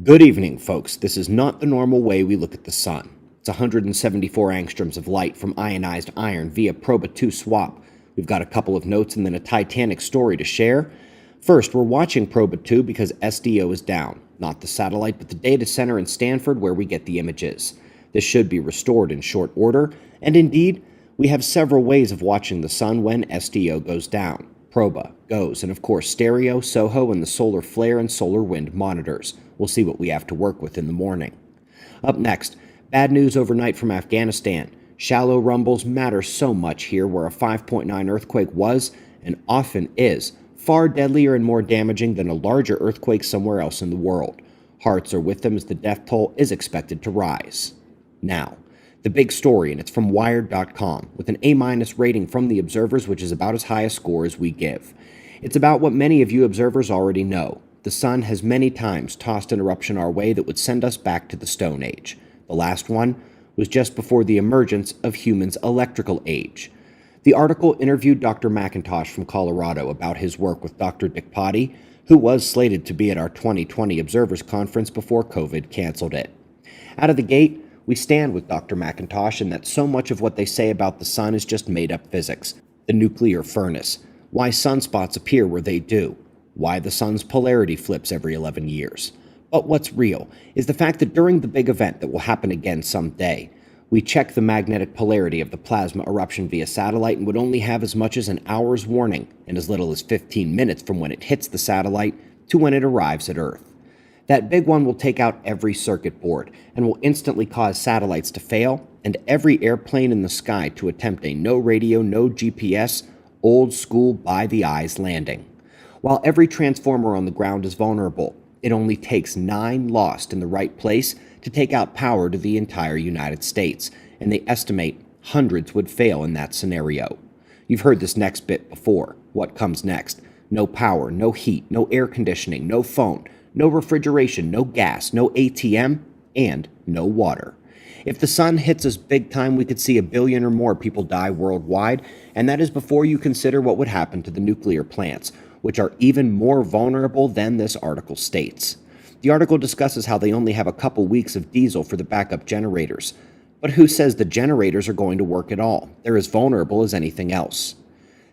Good evening, folks. This is not the normal way we look at the sun. It's 174 angstroms of light from ionized iron via Proba 2 swap. We've got a couple of notes and then a Titanic story to share. First, we're watching Proba 2 because SDO is down. Not the satellite, but the data center in Stanford where we get the images. This should be restored in short order, and indeed, we have several ways of watching the sun when SDO goes down. Proba, GOES, and of course stereo, SOHO, and the solar flare and solar wind monitors. We'll see what we have to work with in the morning. Up next, bad news overnight from Afghanistan. Shallow rumbles matter so much here, where a 5.9 earthquake was, and often is, far deadlier and more damaging than a larger earthquake somewhere else in the world. Hearts are with them as the death toll is expected to rise. Now, the big story, and it's from Wired.com, with an A- rating from the observers, which is about as high a score as we give. It's about what many of you observers already know. The sun has many times tossed an eruption our way that would send us back to the Stone Age. The last one was just before the emergence of humans' electrical age. The article interviewed Dr. McIntosh from Colorado about his work with Dr. Dick Potty, who was slated to be at our 2020 Observers Conference before COVID canceled it. Out of the gate, we stand with Dr. McIntosh in that so much of what they say about the sun is just made-up physics. The nuclear furnace, why sunspots appear where they do, why the sun's polarity flips every 11 years. But what's real is the fact that during the big event that will happen again someday, we check the magnetic polarity of the plasma eruption via satellite and would only have as much as an hour's warning and as little as 15 minutes from when it hits the satellite to when it arrives at Earth. That big one will take out every circuit board and will instantly cause satellites to fail and every airplane in the sky to attempt a no radio, no GPS, old school by the eyes landing. While every transformer on the ground is vulnerable, it only takes 9 lost in the right place to take out power to the entire United States, and they estimate hundreds would fail in that scenario. You've heard this next bit before. What comes next? No power, no heat, no air conditioning, no phone, no refrigeration, no gas, no ATM, and no water. If the sun hits us big time, we could see 1 billion or more people die worldwide, and that is before you consider what would happen to the nuclear plants, which are even more vulnerable than this article states. The article discusses how they only have a couple weeks of diesel for the backup generators. But who says the generators are going to work at all? They're as vulnerable as anything else.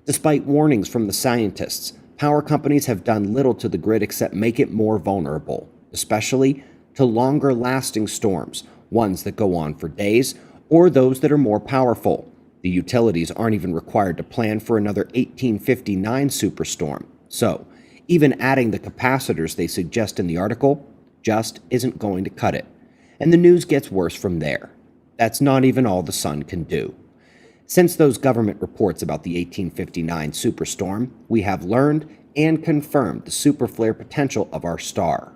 Despite warnings from the scientists, power companies have done little to the grid except make it more vulnerable, especially to longer-lasting storms, ones that go on for days, or those that are more powerful. The utilities aren't even required to plan for another 1859 superstorm. So, even adding the capacitors they suggest in the article just isn't going to cut it. And the news gets worse from there. That's not even all the sun can do. Since those government reports about the 1859 superstorm, we have learned and confirmed the superflare potential of our star.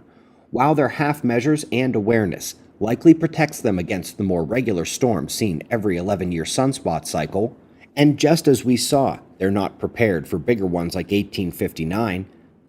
While their half measures and awareness likely protects them against the more regular storms seen every 11-year sunspot cycle, and just as we saw, they're not prepared for bigger ones like 1859,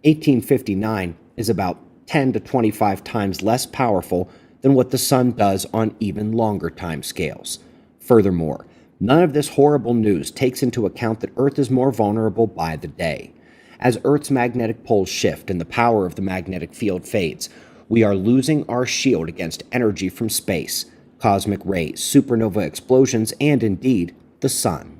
1859 is about 10 to 25 times less powerful than what the sun does on even longer time scales. Furthermore, none of this horrible news takes into account that Earth is more vulnerable by the day. As Earth's magnetic poles shift and the power of the magnetic field fades, we are losing our shield against energy from space, cosmic rays, supernova explosions, and indeed, the sun.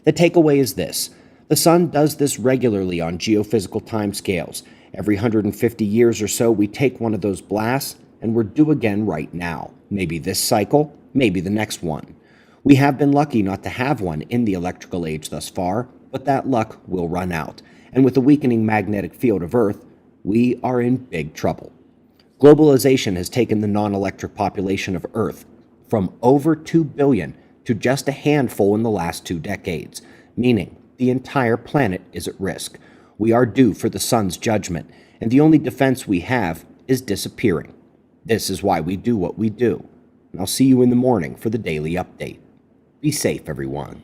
The takeaway is this. The sun does this regularly on geophysical timescales. Every 150 years or so, we take one of those blasts, and we're due again right now. Maybe this cycle, maybe the next one. We have been lucky not to have one in the electrical age thus far, but that luck will run out. And with the weakening magnetic field of Earth, we are in big trouble. Globalization has taken the non-electric population of Earth from over 2 billion to just a handful in the last 2 decades, meaning the entire planet is at risk. We are due for the sun's judgment, and the only defense we have is disappearing. This is why we do what we do. And I'll see you in the morning for the daily update. Be safe, everyone.